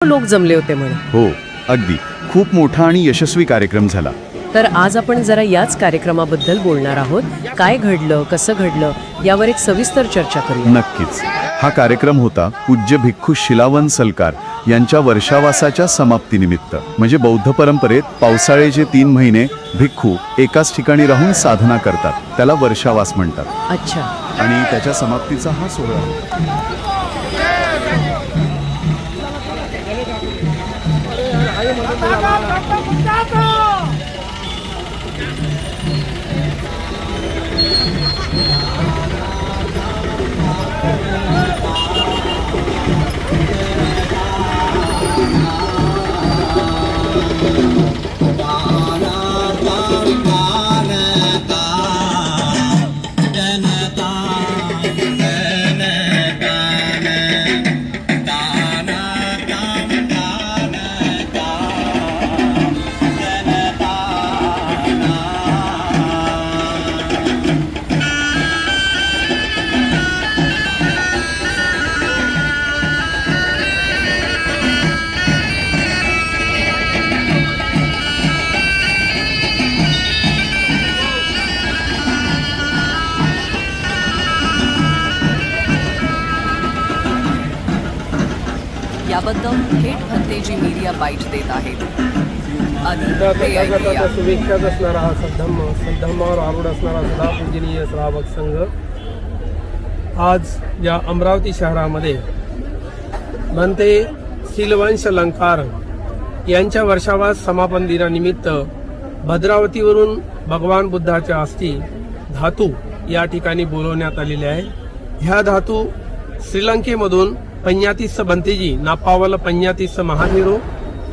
लोक जमले होते म्हणे. हो, अगदी. खूप मोठा आणि यशस्वी कार्यक्रम झाला. तर आज आपण जरा याच कार्यक्रमाबद्दल बोलणार आहोत. काय घडलं, कसं घडलं, यावर एक सविस्तर चर्चा करूया. नक्कीच. हा कार्यक्रम होता पूज्य भिक्खू शिलावन सलकार यांच्या वर्षावासाच्या समाप्तीनिमित्त. म्हणजे बौद्ध परंपरेत पावसाळ्याचे 3 महिने भिक्खू एकाच ठिकाणी राहून साधना करतात. त्याला वर्षावास म्हणतात. अच्छा. आणि त्याच्या समाप्तीचा हा सोहळा होता. याबद्दल थेट भंतेजी मीडिया बाईट देत आहेत. आधी हे ऐकूया. शुभेच्छाच असणारा हा सद्धम्मावर आरूढ असणारा सदा पूजनीय श्रावक संघ आज या अमरावती शहरामध्ये भंते शीलवंश अलंकार यांच्या वर्षावास समापन दिनानिमित्त भद्रावतीवरून भगवान बुद्धाच्या अस्थी धातू या ठिकाणी बोलवण्यात आलेले आहे. ह्या धातू श्रीलंकेमधून पञ्यातीस भंतेजी नापावल पञ्यातीस महाथेरो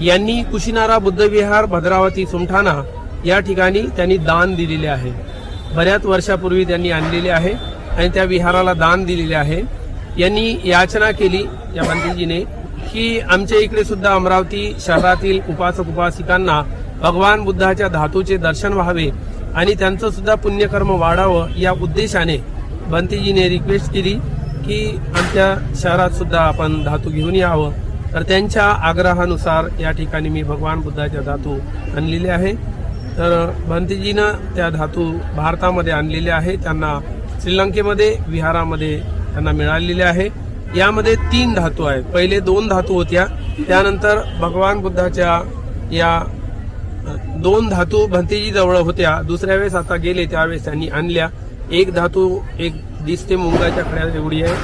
यांनी कुशिनारा बुद्धविहार भद्रावती सुमठाना या ठिकाणी त्यांनी दान दिलेले आहे. बऱ्याच वर्षापूर्वी त्यांनी आणलेले आहे आणि त्या विहाराला दान दिलेले आहे. यांनी याचना केली या भंतेजीने की आमच्या इकडे सुद्धा अमरावती शहरातील उपासक उपासिकांना भगवान बुद्धाच्या धातूचे दर्शन व्हावे आणि त्यांचं सुद्धा पुण्यकर्म वाढावं या उद्देशाने भंतेजीने रिक्वेस्ट केली की आमच्या शहरात सुद्धा आपण धातू घेऊन यावं. तर त्यांच्या आग्रहानुसार या ठिकाणी मी भगवान बुद्धाच्या धातू आणलेले आहे. तर भंतेजीनं त्या धातू भारतामध्ये आणलेले आहे. त्यांना श्रीलंकेमध्ये विहारामध्ये त्यांना मिळालेले आहे. यामध्ये 3 धातू आहेत. पहिले 2 धातू होत्या, त्यानंतर भगवान बुद्धाच्या या 2 धातू भंतेजी जवळ होत्या. दुसऱ्या वेळेस आता गेले त्यावेळेस त्यांनी आणल्या. एक धातू एक दिसते मुंगाच्या खड्या एवढी आहे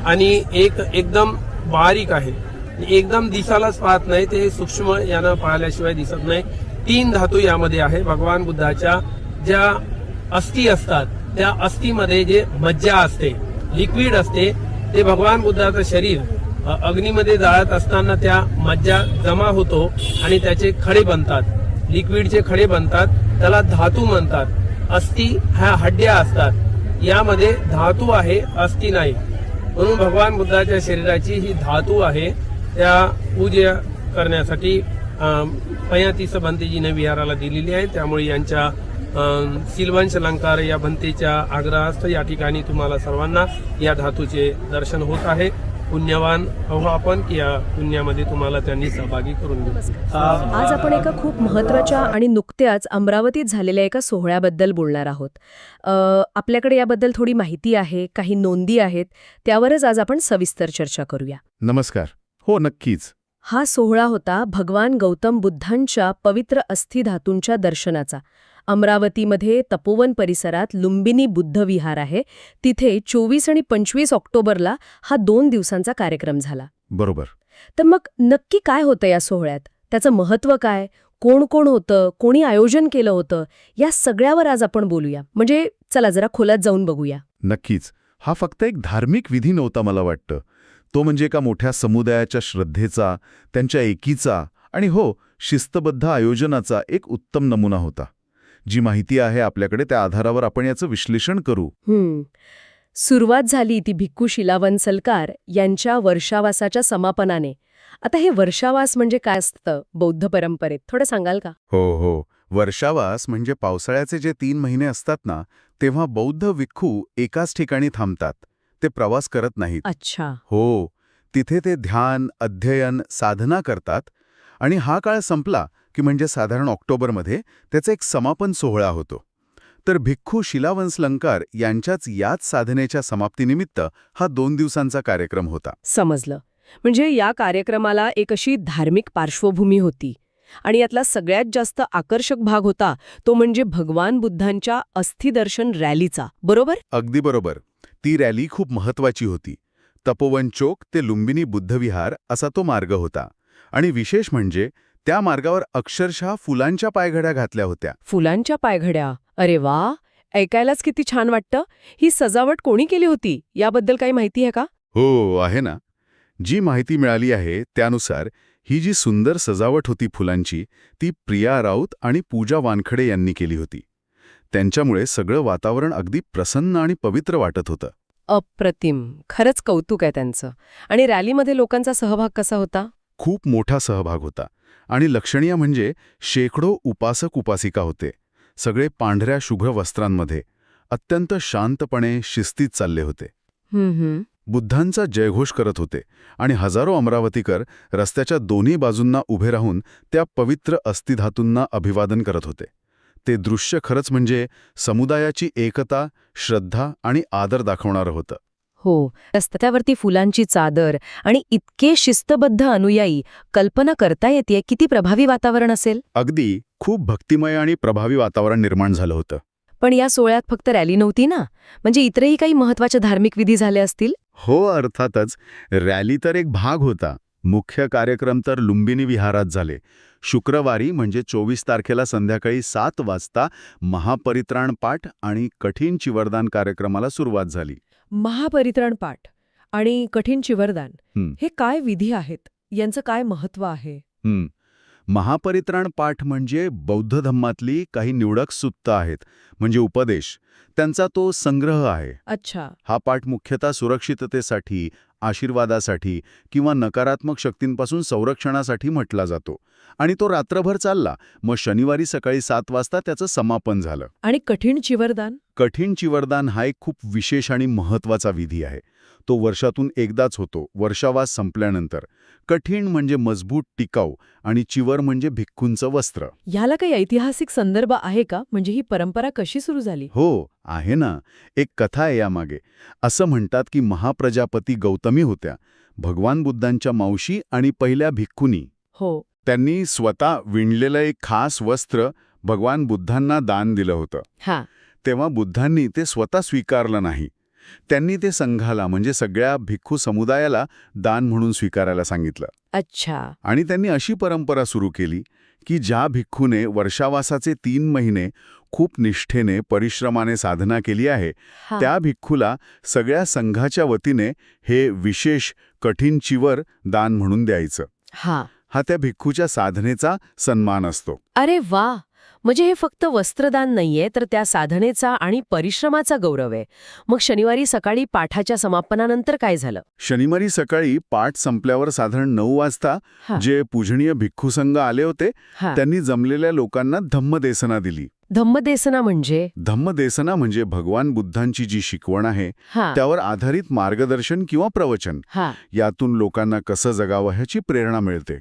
आणि एक एकदम बारीक आहे. एकदम दिसालाच पाहत नाही, ते सूक्ष्म यानं पाहिल्याशिवाय दिसत नाही. 3 धातू यामध्ये आहे. भगवान बुद्धाच्या ज्या अस्थी असतात त्या अस्थीमध्ये जे मज्जा असते, लिक्विड असते, ते भगवान बुद्धाचं शरीर अग्नीमध्ये जाळत असताना त्या मज्जा जमा होतो आणि त्याचे खडे बनतात, लिक्विडचे खडे बनतात. त्याला धातू म्हणतात. अस्थी ह्या हड्ड्या असतात, यामध्ये धातू आहे, अस्थी नाही. म्हणून भगवान बुद्धाच्या शरीराची ही धातू आहे. त्या पूजा करण्यासाठी पञ्यातीस भंतेजीने विहाराला दिलेली आहे. त्यामुळे यांच्या शीलवंश अलंकार या भंतेच्या आग्रहास्तव या ठिकाणी तुम्हाला सर्वांना या धातूचे दर्शन होत आहे. पुण्यवान आहो आपण की या पुण्यामध्ये तुम्हाला त्यांनी सहभागी करून घेऊ. आज आपण एका खूप महत्त्वाच्या आणि नुकत्याच अमरावतीत झालेल्या एका सोहळ्याबद्दल बोलणार आहोत. आपल्याकडे याबद्दल थोडी माहिती आहे, काही नोंदी आहेत, त्यावरच आज आपण सविस्तर चर्चा करूया. नमस्कार. हो, नक्कीच. हा सोहळा होता भगवान गौतम बुद्धांच्या पवित्र अस्थिधातूंच्या दर्शनाचा. अमरावतीमध्ये तपोवन परिसरात लुंबिनी बुद्ध विहार आहे. तिथे 24 आणि 25 ऑक्टोबरला हा 2 दिवसांचा कार्यक्रम झाला. बरोबर. तर मग नक्की काय होतं या सोहळ्यात, त्याचं महत्त्व काय, कोण कोण होतं, कोणी आयोजन केलं होतं, या सगळ्यावर आज आपण बोलूया. म्हणजे चला जरा खोलात जाऊन बघूया. नक्कीच. हा फक्त एक धार्मिक विधी नव्हता मला वाटतं. तो म्हणजे एका मोठ्या समुदायाच्या श्रद्धेचा, त्यांच्या एकीचा आणि हो, शिस्तबद्ध आयोजनाचा एक उत्तम नमुना होता. जी माहिती आहे आपल्याकडे त्या आधारावर आपण याचं विश्लेषण करू. सुरुवात झाली ती भिक्खू शिलावन सलकार यांच्या वर्षावासाच्या समापनाने. आता हे वर्षावास म्हणजे काय असतं बौद्ध परंपरेत, थोडं सांगाल का? हो. वर्षावास म्हणजे पावसाळ्याचे जे 3 महिने असतात ना, तेव्हा बौद्ध भिक्खू एकाच ठिकाणी थांबतात. ते प्रवास करत नाहीत. अच्छा. हो, तिथे ते ध्यान, अध्ययन, साधना करतात आणि हा काळ संपला की म्हणजे साधारण ऑक्टोबरमध्ये त्याचा एक समापन सोहळा होतो. तर भिक्खू शिलावंसलंकार यांच्याच याच साधनेच्या समाप्तीनिमित्त हा 2 दिवसांचा कार्यक्रम होता. समजलं. म्हणजे या कार्यक्रमाला एक अशी धार्मिक पार्श्वभूमी होती आणि यातला सगळ्यात जास्त आकर्षक भाग होता तो म्हणजे भगवान बुद्धांच्या अस्थिदर्शन रॅलीचा, बरोबर? अगदी बरोबर. ती रॅली खूप महत्वाची होती. तपोवन चौक ते लुंबिनी बुद्धविहार असा तो मार्ग होता. आणि विशेष म्हणजे त्या मार्गावर अक्षरशः फुलांच्या पायघड्या घातल्या होत्या. फुलांच्या पायघड्या. अरे वा, ऐकायलाच किती छान वाटतं. ही सजावट कोणी केली होती याबद्दल काही माहिती आहे का? हो, आहे ना. जी माहिती मिळाली आहे त्यानुसार ही जी सुंदर सजावट होती फुलांची, ती प्रिया राऊत आणि पूजा वानखडे यांनी केली होती. त्यांच्यामुळे सगळं वातावरण अगदी प्रसन्न आणि पवित्र वाटत होतं. अप्रतिम. खरंच कौतुक आहे त्यांचं. आणि रॅलीमध्ये लोकांचा सहभाग कसा होता? खूप मोठा सहभाग होता. आणि लक्षणीय म्हणजे शेकडो उपासक-उपासिका होते. सगळे पांढऱ्या शुभ्र वस्त्रांमध्ये अत्यंत शांतपणे शिस्तीत चालले होते. बुद्धांचा जयघोष करत होते आणि हजारो अमरावतीकर रस्त्याच्या दोन्ही बाजूंना उभे राहून त्या पवित्र अस्थिधातूंना अभिवादन करत होते. ते दृश्य खरंच म्हणजे समुदायाची एकता, श्रद्धा आणि आदर दाखवणारं होतं. हो, रस्त्यावरती फुलांची चादर आणि इतके शिस्तबद्ध अनुयायी, कल्पना करता येते किती प्रभावी वातावरण असेल. अगदी खूप भक्तिमय आणि प्रभावी वातावरण निर्माण झालं होतं. पण या सोहळ्यात फक्त रॅली नव्हती ना, म्हणजे इतरही काही महत्त्वाचे धार्मिक विधी झाले असतील? हो, अर्थातच. रॅली तर एक भाग होता. मुख्य कार्यक्रम तर लुंबिनी विहारात झाले. शुक्रवारी म्हणजे 24 तारखेला संध्याकाळी 7 वाजता महापरित्राण पाठ आणि कठीण चिवरदान कार्यक्रमाला सुरुवात झाली. महापरित्राण पाठ आणि कठीण चिवरदान हं. हे काय विधी आहेत? यांचं काय महत्त्व आहे? महापरित्राण पाठ म्हणजे बौद्ध धम्मातली काही निवडक सूत्त आहेत, म्हणजे उपदेश. त्यांचा तो संग्रह आहे. अच्छा. हा पाठ मुख्यतः सुरक्षिततेसाठी, आशीर्वादासाठी किंवा नकारात्मक शक्तींपासून संरक्षणासाठी म्हटला जातो. आणि तो रात्रभर चालला. मग शनिवारी सकाळी 7 वाजता त्याचं समापन झालं. आणि कठीण चिवरदान? कठीण चिवरदान हा एक खूप विशेष आणि महत्त्वाचा विधी आहे. तो वर्षातून एकदाच होतो, वर्षावास संपल्यानंतर. कठीण म्हणजे मजबूत, टिकाऊ आणि चिवर म्हणजे भिक्खूंचं वस्त्र. ह्याला काही ऐतिहासिक संदर्भ आहे का? म्हणजे ही परंपरा कशी सुरू झाली? हो, आहे ना. एक कथा आहे यामागे. असं म्हणतात की महाप्रजापती गौतमी होत्या, भगवान बुद्धांच्या मावशी आणि पहिल्या भिक्खुनी. हो. त्यांनी स्वतः विणलेलं एक खास वस्त्र भगवान बुद्धांना दान दिलं होतं. हा. तेव्हा बुद्धांनी ते स्वतः स्वीकारलं नाही. त्यांनी ते संघाला म्हणजे सगळ्या भिक्खू समुदायाला दान म्हणून स्वीकारायला सांगितलं. अच्छा. आणि त्यांनी अशी परंपरा सुरू केली की ज्या भिक्खूने वर्षावासाचे 3 महिने खूप निष्ठेने, परिश्रमाने साधना केली आहे, हा. त्या भिक्खूला सगळ्या संघाच्या वतीने हे विशेष कठीण चिवर दान म्हणून द्यायचं. हा त्या भिक्खूच्या साधनेचा सन्मान असतो. अरे वा, म्हणजे हे फक्त वस्त्रदान नाहीये, तर त्या साधनेचा आणि परिश्रमाचा गौरव आहे. मग शनिवारी सकाळी पाठाच्या समापनानंतर काय झालं? शनिवारी सकाळी पाठ संपल्यावर साधारण 9 वाजता जे पूजनीय भिक्खू संघ आले होते, त्यांनी जमलेल्या लोकांना धम्मदेसना दिली. धम्मदेसना म्हणजे? धम्मदेसना म्हणजे भगवान बुद्धांची जी शिकवण आहे त्यावर आधारित मार्गदर्शन किंवा प्रवचन. यातून लोकांना कसं जगावं ह्याची प्रेरणा मिळते.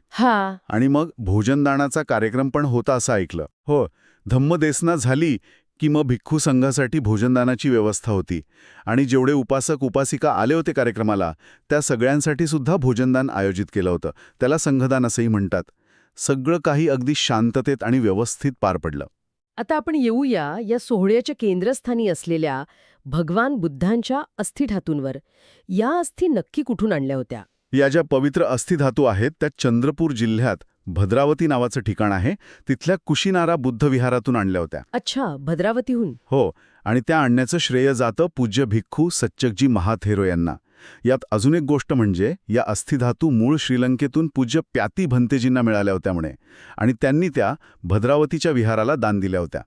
आणि मग भोजनदानाचा कार्यक्रम पण होता असं ऐकलं. हो, धम्मदेसना झाली की मग भिक्खू संघासाठी भोजनदानाची व्यवस्था होती. आणि जेवढे उपासक-उपासिका आले होते कार्यक्रमाला, त्या सगळ्यांसाठी सुद्धा भोजनदान आयोजित केलं होतं. त्याला संघदान असंही म्हणतात. सगळं काही अगदी शांततेत आणि व्यवस्थित पार पडलं. आता आपण येऊया या सोहळ्याच्या केंद्रस्थानी असलेल्या भगवान बुद्धांच्या अस्थिधातूंवर. या अस्थी नक्की कुठून आणल्या होत्या? या ज्या पवित्र अस्थिधातू आहेत त्या चंद्रपूर जिल्ह्यात भद्रावती नावाचं ठिकाण आहे, तिथल्या कुशीनारा बुद्ध विहारातून आणल्या होत्या. अच्छा, भद्रावतीहून? हो, आणि त्या आणण्याचं श्रेय जातं पूज्य भिक्खू सच्चकजी महाथेरो यांना. यात अजून एक गोष्ट म्हणजे या अस्थिधातू मूळ श्रीलंकेतून पूज्य प्याती भंतेजींना मिळाल्या होत्या म्हणे, आणि त्यांनी त्या भद्रावतीच्या विहाराला दान दिल्या होत्या.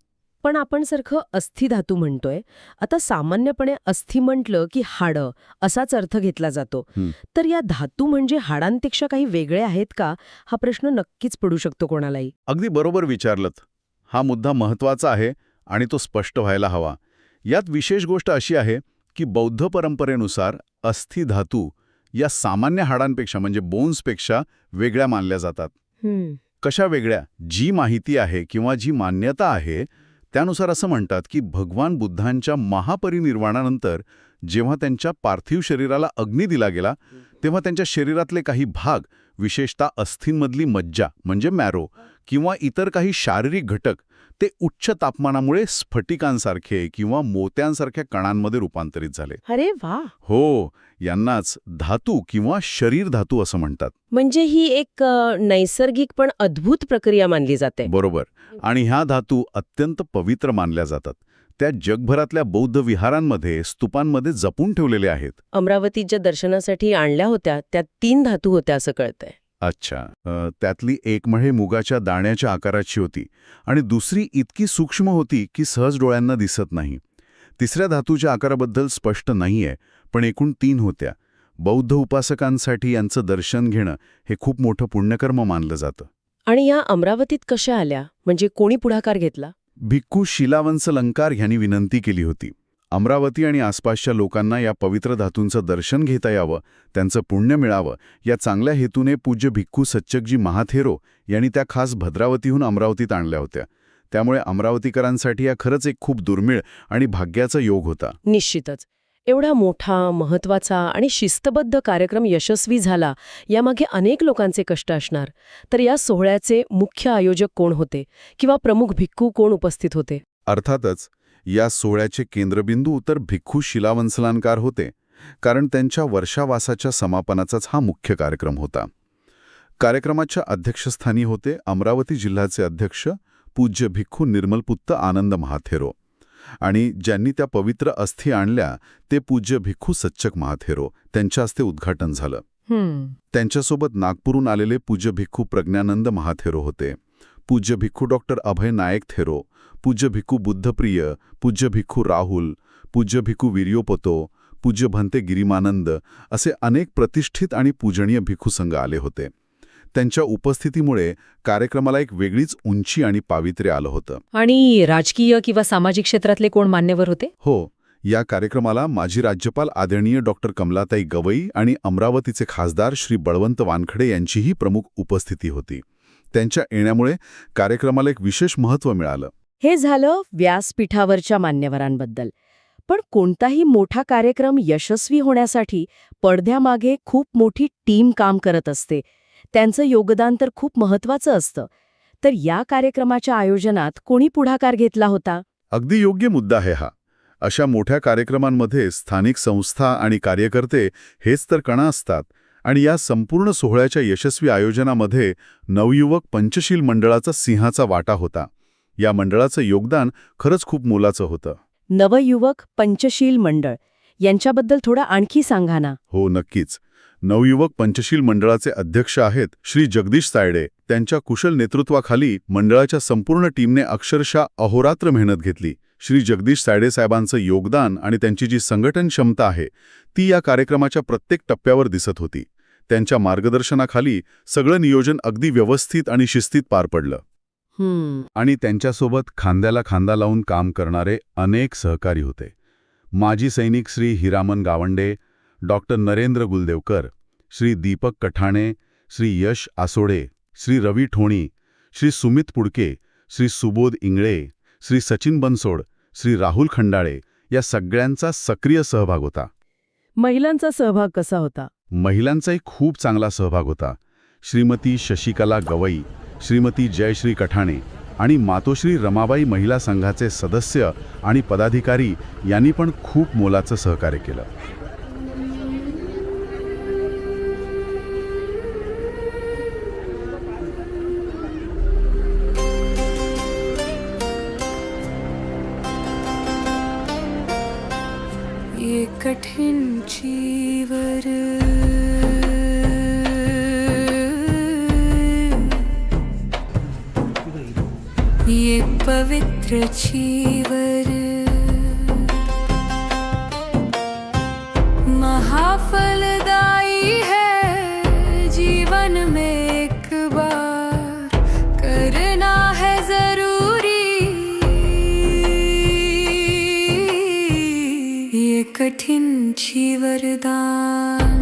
पण आपण सारखं अस्थिधातू म्हणतोय. आता सामान्यपणे अस्थि म्हटलं की हाडं असाच अर्थ घेतला जातो. तर या धातू म्हणजे हाडांपेक्षा काही वेगळे आहेत का? हा प्रश्न नक्कीच पडू शकतो कोणालाही. अगदी बरोबर विचारलत. हा मुद्दा महत्त्वाचा आहे आणि तो स्पष्ट व्हायला हवा. यात विशेष गोष्ट अशी आहे की बौद्ध परंपरेनुसार अस्थिधातू या सामान्य हाडांपेक्षा म्हणजे बोन्सपेक्षा वेगळ्या मानल्या जातात. कशा वेगळ्या? जी माहिती आहे किंवा जी मान्यता आहे त्यानुसार असं म्हणतात की भगवान बुद्धांच्या महापरिनिर्वाणानंतर जेव्हा त्यांच्या पार्थिव शरीराला अग्नी दिला गेला तेव्हा त्यांच्या शरीरातले काही भाग, विशेषतः अस्थींमधली मज्जा म्हणजे मॅरो किंवा इतर काही शारीरिक घटक, ते उच्च तापमानामुळे स्फटिकांसारखे किंवा मोत्यांसारख्या कणांमध्ये रूपांतरित झाले. अरे वा. हो, यांनाच धातू किंवा शरीर धातू असं म्हणतात. म्हणजे ही एक नैसर्गिक पण अद्भुत प्रक्रिया मानली जाते. बरोबर. आणि ह्या धातू अत्यंत पवित्र मानल्या जातात. त्या जगभरातल्या बौद्ध विहारांमध्ये, स्तूपांमध्ये जपून ठेवलेल्या आहेत. अमरावतीच्या दर्शनासाठी आणल्या होत्या त्यात 3 धातू होत्या असं कळतंय. अच्छा. त्यातली एक मळे मुगाच्या दाण्याच्या आकाराची होती आणि दुसरी इतकी सूक्ष्म होती की सहज डोळ्यांना दिसत नाही. तिसऱ्या धातूच्या आकाराबद्दल स्पष्ट नाहीये, पण एकूण 3 होत्या. बौद्ध उपासकांसाठी यांचं दर्शन घेणं हे खूप मोठं पुण्यकर्म मानलं जातं. आणि या अमरावतीत कशा आल्या? म्हणजे कोणी पुढाकार घेतला? भिक्खू शिलावंसलंकार यांनी विनंती केली होती. अमरावती आणि आसपासच्या लोकांना या पवित्र धातूंचं दर्शन घेता यावं, त्यांचं पुण्य मिळावं, या चांगल्या हेतूने पूज्य भिक्खू सच्चकजी महाथेरो यांनी त्या खास भद्रावतीहून अमरावतीत आणल्या होत्या. त्यामुळे अमरावतीकरांसाठी हा खरंच एक खूप दुर्मिळ आणि भाग्याचा योग होता. निश्चितच. एवढा मोठा, महत्वाचा आणि शिस्तबद्ध कार्यक्रम यशस्वी झाला यामागे अनेक लोकांचे कष्ट असणार. तर या सोहळ्याचे मुख्य आयोजक कोण होते किंवा प्रमुख भिक्खू कोण उपस्थित होते? अर्थातच या सोहळ्याचे केंद्रबिंदू तर भिक्खू शिलावंसलांकार होते, कारण त्यांच्या वर्षावासाच्या समापनाचाच हा मुख्य कार्यक्रम होता. कार्यक्रमाच्या अध्यक्षस्थानी होते अमरावती जिल्ह्याचे अध्यक्ष पूज्य भिक्खू निर्मलपुत्त आनंद महाथेरो, आणि ज्यांनी त्या पवित्र अस्थी आणल्या ते पूज्य भिक्खू सच्चक महाथेरो. त्यांच्या हस्ते उद्घाटन झालं. त्यांच्यासोबत नागपूरहून आलेले पूज्य भिक्खू प्रज्ञानंद महाथेरो होते, पूज्य भिक्खू डॉक्टर अभय नायक थेरो, पूज्य भिक्खू बुद्धप्रिय, पूज्य भिक्खू राहुल, पूज्य भिक्खू विरियोपतो, पूज्य भंते गिरिमानंद असे अनेक प्रतिष्ठित आणि पूजनीय भिक्खू संघ आले होते. त्यांच्या उपस्थितीमुळे कार्यक्रमाला एक वेगळीच उंची आणि पावित्र्य आलं होतं. आणि राजकीय किंवा सामाजिक क्षेत्रातले कोण मान्यवर होते? हो, या कार्यक्रमाला माजी राज्यपाल आदरणीय डॉक्टर कमलाताई गवई आणि अमरावतीचे खासदार श्री बळवंत वानखडे यांचीही प्रमुख उपस्थिती होती. त्यांच्या येण्यामुळे कार्यक्रमाला एक विशेष महत्त्व मिळालं. हे झालं व्यासपीठावरच्या मान्यवरांबद्दल. पण कोणताही मोठा कार्यक्रम यशस्वी होण्यासाठी पडद्यामागे खूप मोठी टीम काम करत असते. त्यांचं योगदान तर खूप महत्त्वाचं असतं. तर या कार्यक्रमाच्या आयोजनात कोणी पुढाकार घेतला होता? अगदी योग्य मुद्दा आहे हा. अशा मोठ्या कार्यक्रमांमध्ये स्थानिक संस्था आणि कार्यकर्ते हेच तर कणा असतात. आणि या संपूर्ण सोहळ्याच्या यशस्वी आयोजनामध्ये नवयुवक पंचशील मंडळाचा सिंहाचा वाटा होता. या मंडळाचं योगदान खरंच खूप मोलाचं होतं. नवयुवक पंचशील मंडळ यांच्याबद्दल थोडं आणखी सांगा ना. हो, नक्कीच. नवयुवक पंचशील मंडळाचे अध्यक्ष आहेत श्री जगदीश सायडे. त्यांच्या कुशल नेतृत्वाखाली मंडळाच्या संपूर्ण टीमने अक्षरशः अहोरात्र मेहनत घेतली. श्री जगदीश सायडे साहेबांचं योगदान आणि त्यांची जी संघटन क्षमता आहे ती या कार्यक्रमाच्या प्रत्येक टप्प्यावर दिसत होती. त्यांच्या मार्गदर्शनाखाली सगळं नियोजन अगदी व्यवस्थित आणि शिस्तीत पार पडलं. आणि त्यांच्यासोबत खांद्याला खांदा लावून काम करणारे अनेक सहकारी होते. माजी सैनिक श्री हिरामन गावंडे, डॉक्टर नरेंद्र गुलदेवकर, श्री दीपक कठाणे, श्री यश आसोडे, श्री रवी ठोणी, श्री सुमित पुडके, श्री सुबोध इंगळे, श्री सचिन बनसोड, श्री राहुल खंडाळे या सगळ्यांचा सक्रिय सहभाग होता. महिलांचा सहभाग कसा होता? महिलांचाही खूप चांगला सहभाग होता. श्रीमती शशिकला गवई, श्रीमती जयश्री कठाणे आणि मातोश्री रमाबाई महिला संघाचे सदस्य आणि पदाधिकारी यांनी पण खूप मोलाचं सहकार्य केलं. ये कठिन जीवर ये पवित्र जीवर महाफलदायी है जीवन में एक बार करना है जरूरी ये कठिन जीवरदान.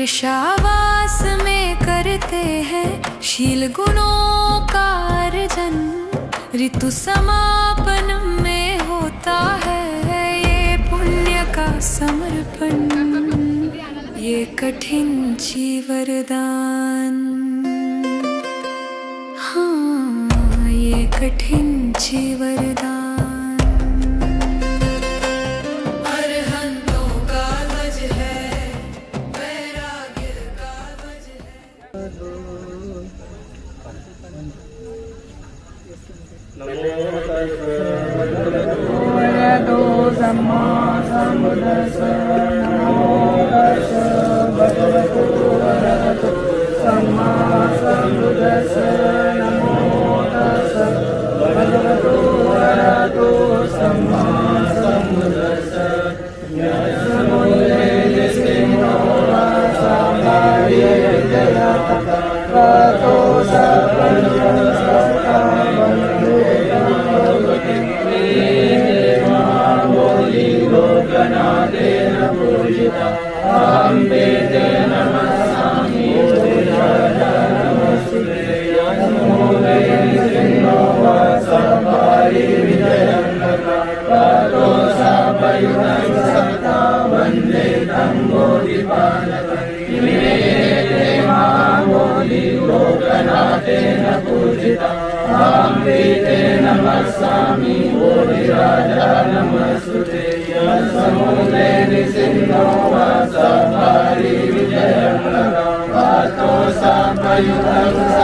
वर्षावास में करते हैं शील गुणों का अर्जन, ऋतु समापन में होता है ये पुण्य का समर्पण, ये कठिन ची वरदान, हाँ ये कठिन ची वरदान।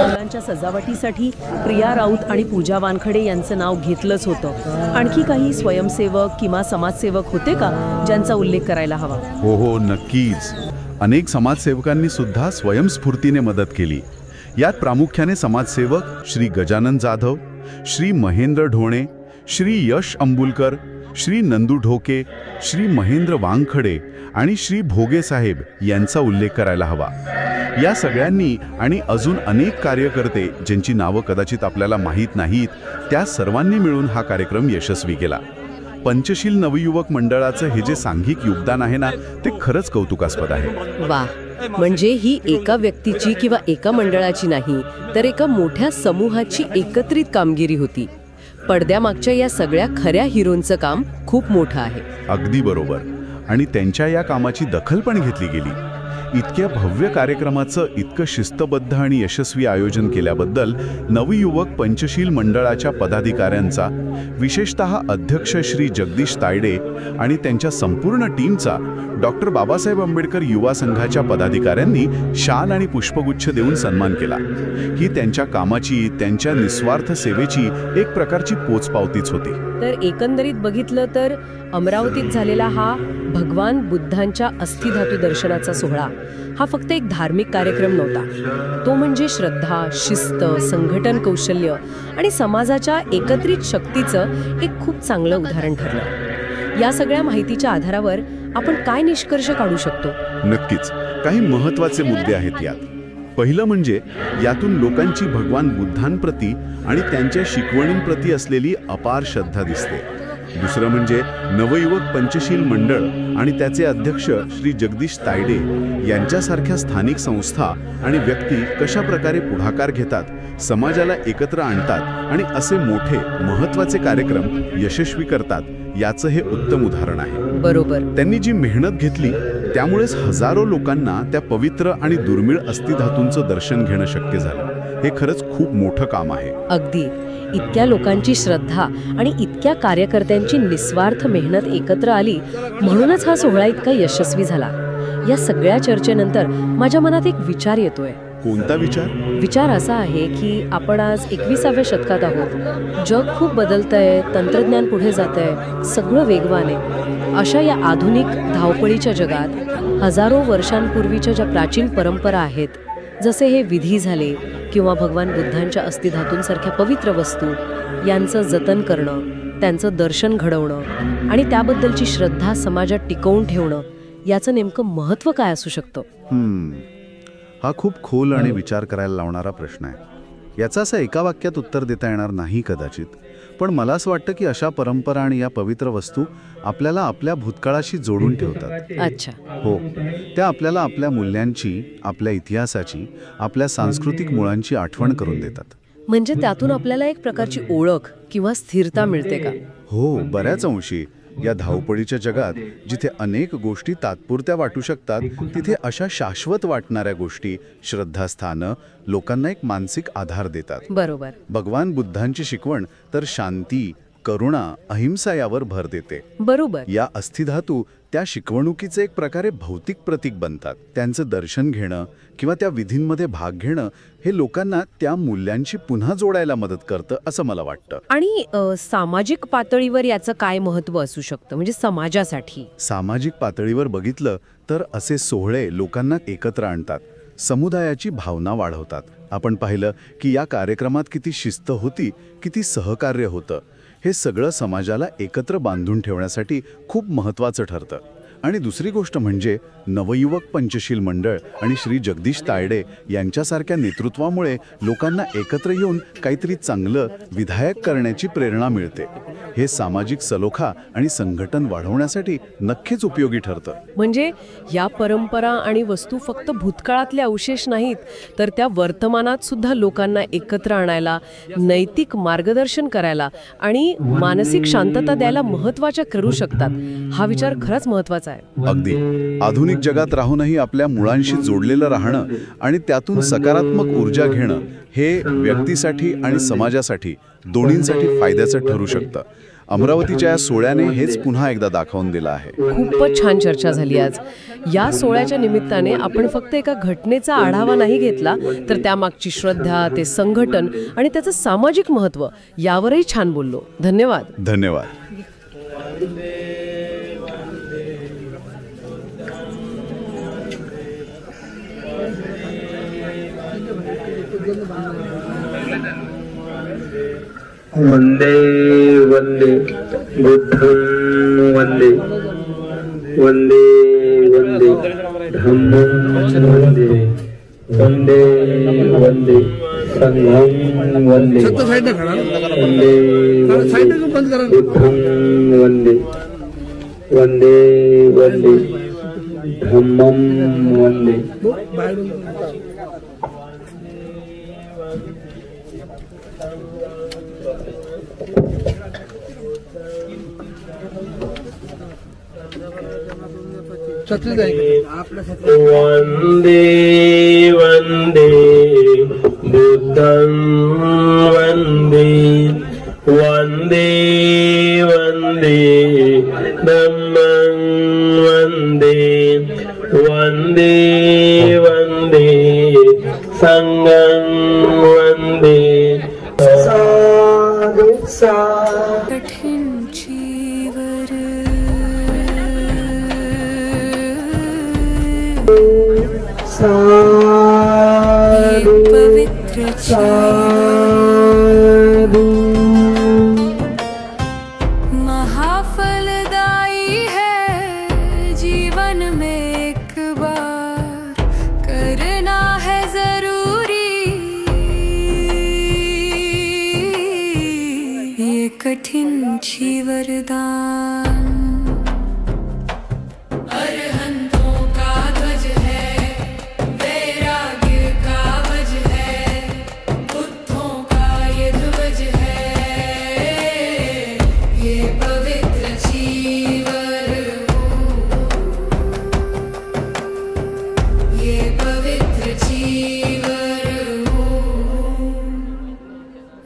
फुलांच्या सजावटीसाठी प्रिया राऊत आणि पूजा वानखडे यांचं नाव घेतलंच होतं. आणखी काही स्वयंसेवक किंवा समाजसेवक होते का ज्यांचा उल्लेख करायला हवा? हो, नक्कीच. अनेक समाजसेवकांनी सुद्धा स्वयंस्फूर्तीने मदत केली. यात प्रामुख्याने समाजसेवक श्री गजानन जाधव, श्री महेंद्र ढोणे, श्री यश अंबुलकर, श्री नंदू ढोके, श्री महेंद्र वांगखडे आणि श्री भोगे साहेब यांचा उल्लेख करायला हवा. या सगळ्यांनी आणि अजून अनेक कार्यकर्ते ज्यांची नावं कदाचित आपल्याला माहीत नाहीत, त्या सर्वांनी मिळून हा कार्यक्रम यशस्वी केला. पंचशील नवयुवक मंडळाचं हे जे सांघिक योगदान आहे ना, ते खरंच कौतुकास्पद आहे. वा, म्हणजे ही एका व्यक्तीची किंवा एका मंडळाची नाही, तर एका मोठ्या समूहाची एकत्रित कामगिरी होती. पडद्यामागच्या या सगळ्या खऱ्या हिरोंचं काम खूप मोठं आहे. अगदी बरोबर. आणि त्यांच्या या कामाची दखल पण घेतली गेली. इतक्या भव्य कार्यक्रमाचं इतकं शिस्तबद्ध आणि यशस्वी आयोजन केल्याबद्दल नवयुवक पंचशील मंडळाच्या पदाधिकाऱ्यांचा, विशेषतः अध्यक्ष श्री जगदीश तायडे आणि त्यांच्या संपूर्ण टीमचा डॉक्टर बाबासाहेब आंबेडकर युवा संघाच्या पदाधिकाऱ्यांनी शाल आणि पुष्पगुच्छ देऊन सन्मान केला. ही त्यांच्या कामाची, त्यांच्या निस्वार्थ सेवेची एक प्रकारची पोचपावतीच होती. तर एकंदरीत बघितलं तर अमरावतीत झालेला हा भगवान बुद्धांच्या अस्थिधातू दर्शनाचा सोहळा हा फक्त एक धार्मिक कार्यक्रम नव्हता. तो म्हणजे श्रद्धा, शिस्त, संघटन कौशल्य आणि समाजाच्या एकत्रित शक्तीचं एक खूप चांगलं उदाहरण ठरलं. या सगळ्या माहितीच्या आधारावर आपण काय निष्कर्ष काढू शकतो? नक्कीच काही महत्त्वाचे मुद्दे आहेत यात. पहिलं म्हणजे यातून लोकांची भगवान बुद्धांप्रती आणि त्यांच्या शिकवणींप्रती असलेली अपार श्रद्धा दिसते. दुसरं म्हणजे नवयुवक पंचशील मंडळ आणि त्याचे अध्यक्ष श्री जगदीश तायडे यांच्यासारख्या स्थानिक संस्था आणि व्यक्ती कशा प्रकारे पुढाकार घेतात, समाजाला एकत्र आणतात आणि असे मोठे महत्त्वाचे कार्यक्रम यशस्वी करतात, याचं हे उत्तम उदाहरण आहे. बरोबर. त्यांनी जी मेहनत घेतली त्यामुळेच हजारो लोकांना त्या पवित्र आणि दुर्मिळ अस्थिधातूंचं दर्शन घेणं शक्य झालं. हे खरंच खूप मोठं काम आहे. अगदी. इतक्या लोकांची श्रद्धा आणि इतक्या कार्यकर्त्यांची निस्वार्थ मेहनत एकत्र आली म्हणूनच हा सोहळा इतका यशस्वी झाला. या सगळ्या चर्चेनंतर माझ्या मनात एक विचार येतोय. कोणता विचार? विचार असा आहे की आपण आज 21व्या शतकात आहोत. जग खूप बदलतंय, तंत्रज्ञान पुढे जातंय, सगळं वेगवान आहे. अशा या आधुनिक धावपळीच्या जगात हजारो वर्षांपूर्वीच्या ज्या प्राचीन परंपरा आहेत, जसे हे विधी झाले किंवा भगवान बुद्धांच्या अस्थिधातूंसारख्या पवित्र वस्तू, यांचं जतन करणं, त्यांचं दर्शन घडवणं आणि त्याबद्दलची श्रद्धा समाजात टिकवून ठेवणं, याचं नेमकं महत्त्व काय असू शकतं? हा खूप खोल आणि विचार करायला लावणारा प्रश्न आहे. याचं असं एका वाक्यात उत्तर देता येणार नाही कदाचित, पण मला असं वाटतं की अशा परंपरा आणि या पवित्र वस्तू आपल्याला आपल्या भूतकाळाशी जोडून ठेवतात. अच्छा. हो, त्या आपल्याला आपल्या मूल्यांची, आपल्या इतिहासाची, आपल्या सांस्कृतिक मुळांची आठवण करून देतात. म्हणजे त्यातून आपल्याला एक प्रकारची ओळख किंवा स्थिरता मिळते का? हो, बऱ्याच अंशी. या धावपळीच्या जगात जिथे अनेक गोष्टी तात्पुरत्या वाटू शकतात, तिथे अशा शाश्वत वाटणाऱ्या गोष्टी, श्रद्धास्थानं लोकांना एक मानसिक आधार देतात. बरोबर. भगवान बुद्धांची शिकवण तर शांती, करुणा, अहिंसा यावर भर देते. बरोबर. या अस्थिधातू त्या शिकवणुकीचे एक प्रकारे भौतिक प्रतीक बनतात. त्यांचं दर्शन घेणं किंवा त्या विधींमध्ये भाग घेणं हे लोकांना त्या मूल्यांशी पुन्हा जोडायला मदत करतं असं मला वाटतं. आणि सामाजिक पातळीवर याचं काय महत्त्व असू शकतं, म्हणजे समाजासाठी? सामाजिक पातळीवर बघितलं तर असे सोहळे लोकांना एकत्र आणतात, समुदायाची भावना वाढवतात. आपण पाहिलं की या कार्यक्रमात किती शिस्त होती, किती सहकार्य होतं. हे सगळं समाजाला एकत्र बांधून ठेवण्यासाठी खूप महत्त्वाचं ठरतं. आणि दुसरी गोष्ट म्हणजे नवयुवक पंचशील मंडळ आणि श्री जगदीश तायडे यांच्यासारख्या नेतृत्वामुळे लोकांना एकत्र येऊन काहीतरी चांगलं विधायक करण्याची प्रेरणा मिळते. हे सामाजिक सलोखा आणि संघटन वाढवण्यासाठी नक्कीच उपयोगी ठरतं. म्हणजे या परंपरा आणि वस्तू फक्त भूतकाळातले अवशेष नाहीत, तर त्या वर्तमानात सुद्धा लोकांना एकत्र आणायला, नैतिक मार्गदर्शन करायला आणि मानसिक शांतता द्यायला महत्त्वाच्या ठरू शकतात. हा विचार खरंच महत्त्वाचा आहे. अगदी. आधुनिक जगात राहूनही आपल्या मुळांशी जोडलेलं राहणं आणि त्यातून सकारात्मक ऊर्जा घेणं हे व्यक्तीसाठी आणि समाजासाठी दोन्हींसाठी फायद्याचं ठरू शकतं. अमरावतीच्या या सोहळ्याने हेच पुन्हा एकदा दाखवून दिलं आहे. खूपच छान चर्चा झाली आज. या सोहळ्याच्या निमित्ताने आपण फक्त एका घटनेचा आढावा नाही घेतला, तर त्यामागची श्रद्धा, ते संघटन आणि त्याचं सामाजिक महत्त्व यावरही छान बोललो. धन्यवाद. धन्यवाद. वंदे वंदे बुद्धं वंदे वंदे वंदे धम्मं वंदे वंदे वंदे संघं वंदे वंदे वंदे बुद्धं वंदे वंदे वंदे धम्मं वंदे. वंदे वंदे बुद्धं वंदे वंदे वंदे धम्मं वंदे वंदे वंदे संघं वंदे. साधु साधु कठीण जीवर साधु पवित्र साधु महाफलदायी है जीवन में एक बार करना है जरूरी ये कठिन छी वरदान. अरहंतों का ध्वज है, वैराग्य का वज है, बुद्धों का ये ध्वज है, ये पवित्र चीवर हो, ये पवित्र चीवर हो.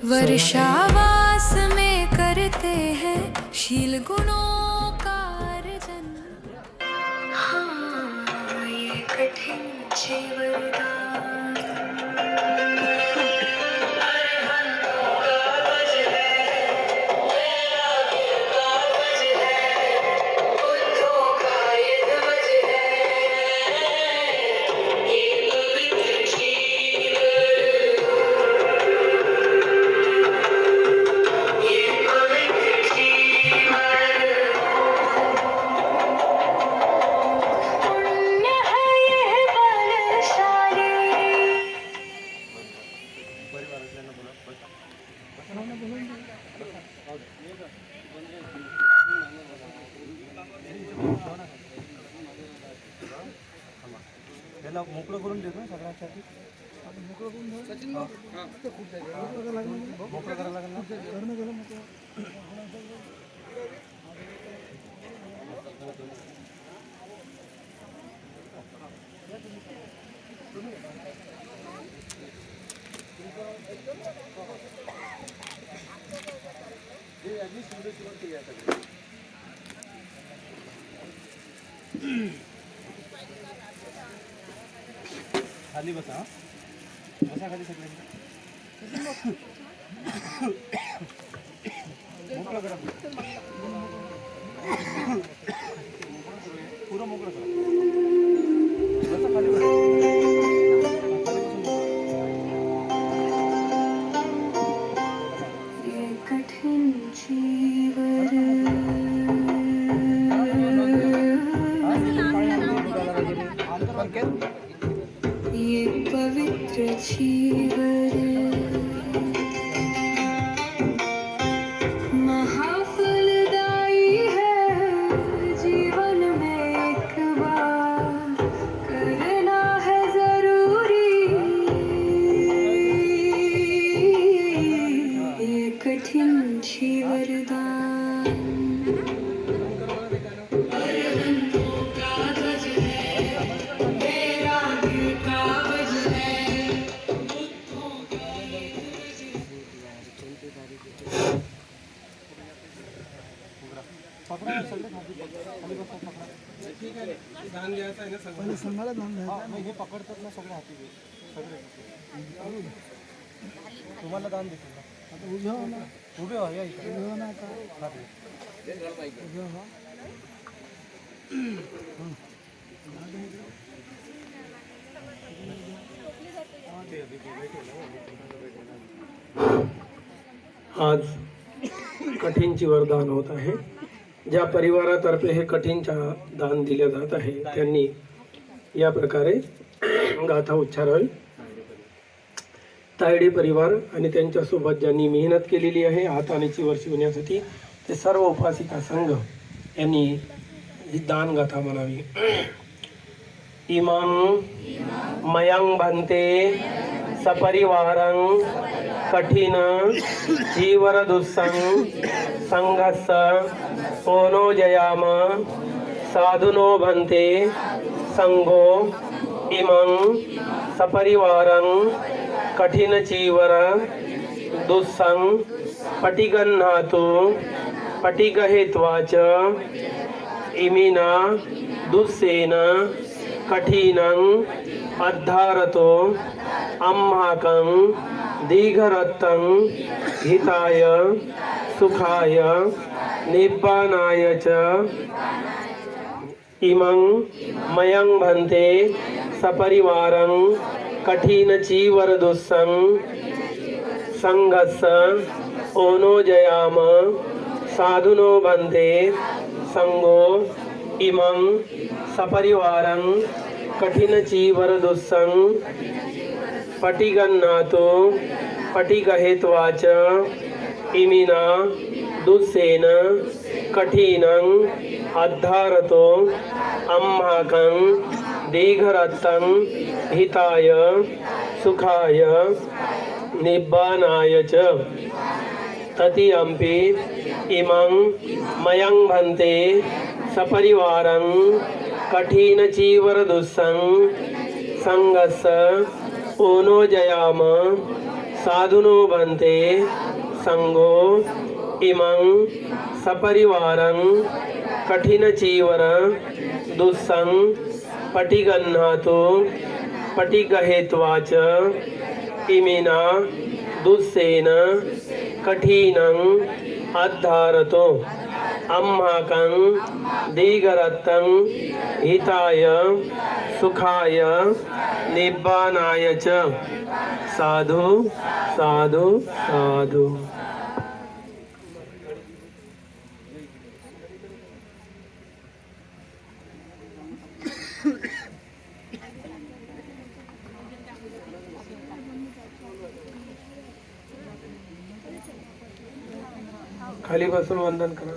वर्षावास में करते हैं शील गुणों का अर्जन. हाँ, ये कठिन छी वरदान. अरहंतों का ध्वज है, वैराग्य का ध्वज है, बुद्धों का ये ध्वज है, ये पवित्र चीवर हो, ये पवित्र चीवर त्याला मोकळं करून देतो ना सगळ्यांसाठी. मोकळं करायला लागेल ना. खाली बसा. बसा खाली सगळ्यांनी. मोकळं करा. पुरं मोकळं करा. बसा खाली बसा. खाली बसून बसा. कठीण जीवन ये पवित्र जीवन महाफलदायी है जीवन में एक बार करना है जरूरी ये कठिन जीवरदान पकडा सगळे खाली बसा. पकडा. दान द्यायचं आहे ना सगळं. हा, मग हे पकडतात ना सगळे हाती घे. सगळे तुम्हाला दान देतील ना. आता उभे हो ना. उभे हो या इकडे. उभे हो ना आता. उभे हो. आज कठीणची वरदान होत आहे. ज्या परिवारातर्फे हे कठीणच्या दान दिले जात आहे त्यांनी या प्रकारे गाथा उच्चारावी. तायडे परिवार आणि त्यांच्यासोबत ज्यांनी मेहनत केलेली आहे हाताने चिवर शिवण्यासाठी ते सर्व उपासिका संघ यांनी ही दान गाथा म्हणावी. इमं मयं भन्ते सपरिवारं कठिन जीवर दुस्सं संघस्स ओनो जयाम साधुनो भन्ते संघो इमं सपरिवारं कठिन चीवर दुस्सं पटिगन्नातु पटिगहेत्वाच इमिना दुस्सेन कठिनं अद्धारतो अम्हाकं दीघरत्तं हिताय सुखाय निब्बानाय च इमं मयं भन्ते सपरिवारं कठिनचीवरदुस्सं संघस्स ओनो जयाम साधुनो भन्ते संगो इमं सपरिवारं कठिनचीवरदुस्सं पटिगन्नातो पटिगहेत्वाच इमिना दुस्सेन कठिनं अद्धारतो अम्हाकं दीघरत्तं हिताय सुखाय निब्बानाय च ततियम्पि इमं मयं भन्ते सपरिवारं कठिनचीवरदुस्सं संघस्स ओनो जयाम साधुनो भन्ते संगो इमं सपरिवारं कठिनचीवर दुस्सं पटिगन्नातु पटिगहेत्वाच इमिना दुस्सेन कठिनं अद्धारतो अम्हाकं दीघरत्तं हिताय सुखाय निब्बानाय च साधु साधु साधु. खाली बसून वंदन करा.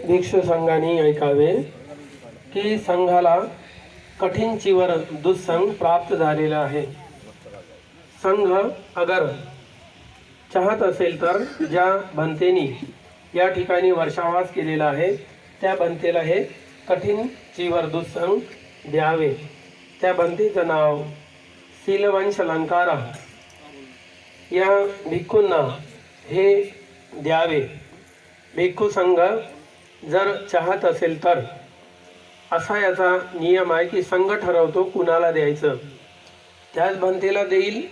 भिक्षू संघाने ऐकावे की संघाला कठीण चीवर दुस्संग प्राप्त झालेला आहे. संघ अगर चाहत असेल तर ज्या भंतेनी या ठिकाणी वर्षावास केलेला आहे त्या भंतेला हे कठीण चीवर दुस्संग द्यावे. त्या भंतेचं नाव शीलवंश अलंकारा. या भिक्खूंना हे द्यावे. भिक्खू संघ जर चाहत असेल तर असा याचा नियम आहे की संघ ठरवतो कुणाला द्यायचं. त्याच भंतेला देईल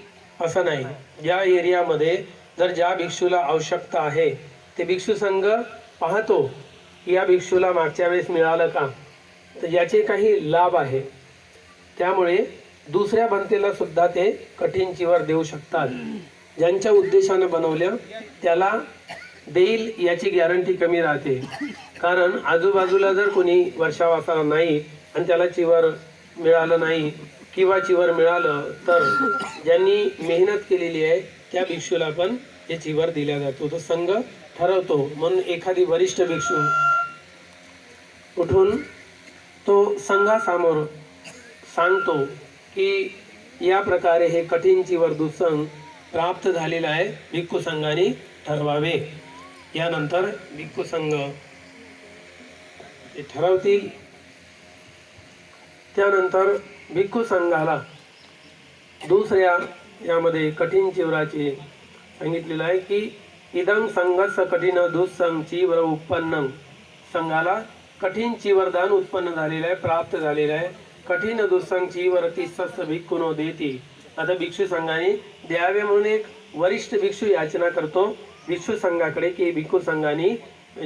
असं नाही. ज्या एरियामध्ये जर ज्या भिक्षूला आवश्यकता आहे ते भिक्षू संघ पाहतो की या भिक्षूला मागच्या वेळेस मिळालं का, तर याचे काही लाभ आहे. त्यामुळे दुसऱ्या भंतेला सुद्धा ते कठीण चीवर देऊ शकतात. ज्यांच्या उद्देशानं बनवलं त्याला देईल याची गॅरंटी कमी राहते. कारण आजूबाजूला जर कोणी वर्षावासाला नाही आणि त्याला चिवर मिळालं नाही किंवा चिवर मिळालं तर ज्यांनी मेहनत केलेली आहे त्या भिक्षूला पण हे चिवर दिला जातो. तो संघ ठरवतो. म्हणून एखादी वरिष्ठ भिक्षू उठून तो संघासमोर सांगतो की या प्रकारे हे कठीण चिवर दुस्संग प्राप्त झालेलं आहे, भिक्खू संघाने ठरवावे. यानंतर भिक्खू संघ ते ठरवतील. त्यानंतर भिक्खू संघाला दुसऱ्या यामध्ये कठीण चिवराचे सांगितलेलं आहे की इदं संघस्य कठीण दुस्संग चीवर उत्पन्न. संघाला कठीण चिवरदान उत्पन्न झालेलं आहे, प्राप्त झालेलं आहे. कठीण दुस्संग चीवर तिस्सस्य भिक्खूनो देती. आता भिक्षू संघाने द्यावे म्हणून एक वरिष्ठ भिक्षू याचना करतो भिक्षू संघाकडे की भिक्खू संघाने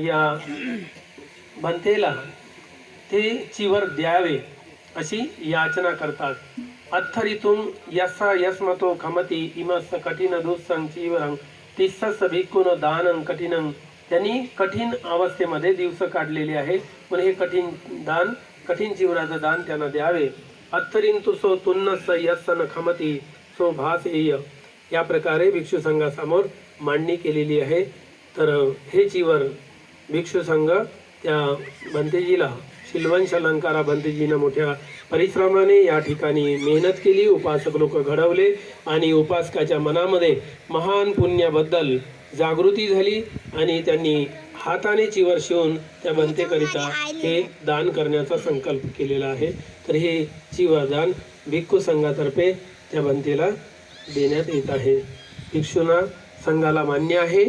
या भंतेला ते चिवर द्यावे अशी याचना करतात. अथरितुम यस्सा यस्मतो खमती इमस्य कठीण दुस्संग चीवरं तिस्सस्य भिक्खूनो दानं कठीणं. त्यांनी कठीण अवस्थेमध्ये दिवस काढलेले आहे पण हे कठीण चिवराचं दान त्यांना द्यावे. अत्तरिंतु सो तुन्नस यस्सन खमती सो भासेय. या प्रकारे भिक्षू संघासमोर मांडणी केलेली आहे. तर हे चिवर भिक्षू संघ त्या भंतेजीला शीलवंश अलंकारा भंतेजीनं मोठ्या परिश्रमाने या ठिकाणी मेहनत केली. उपासक लोक घडवले आणि उपासकाच्या मनामध्ये महान पुण्याबद्दल जागृती झाली आणि त्यांनी हाताने चिवर शिवून त्या भंतेकरिता हे दान करण्याचा संकल्प केलेला आहे. तर हे चिवरदान भिक्खू संघातर्फे त्या भंतेला देण्यात येत आहे. भिक्षूंना संघाला मान्य आहे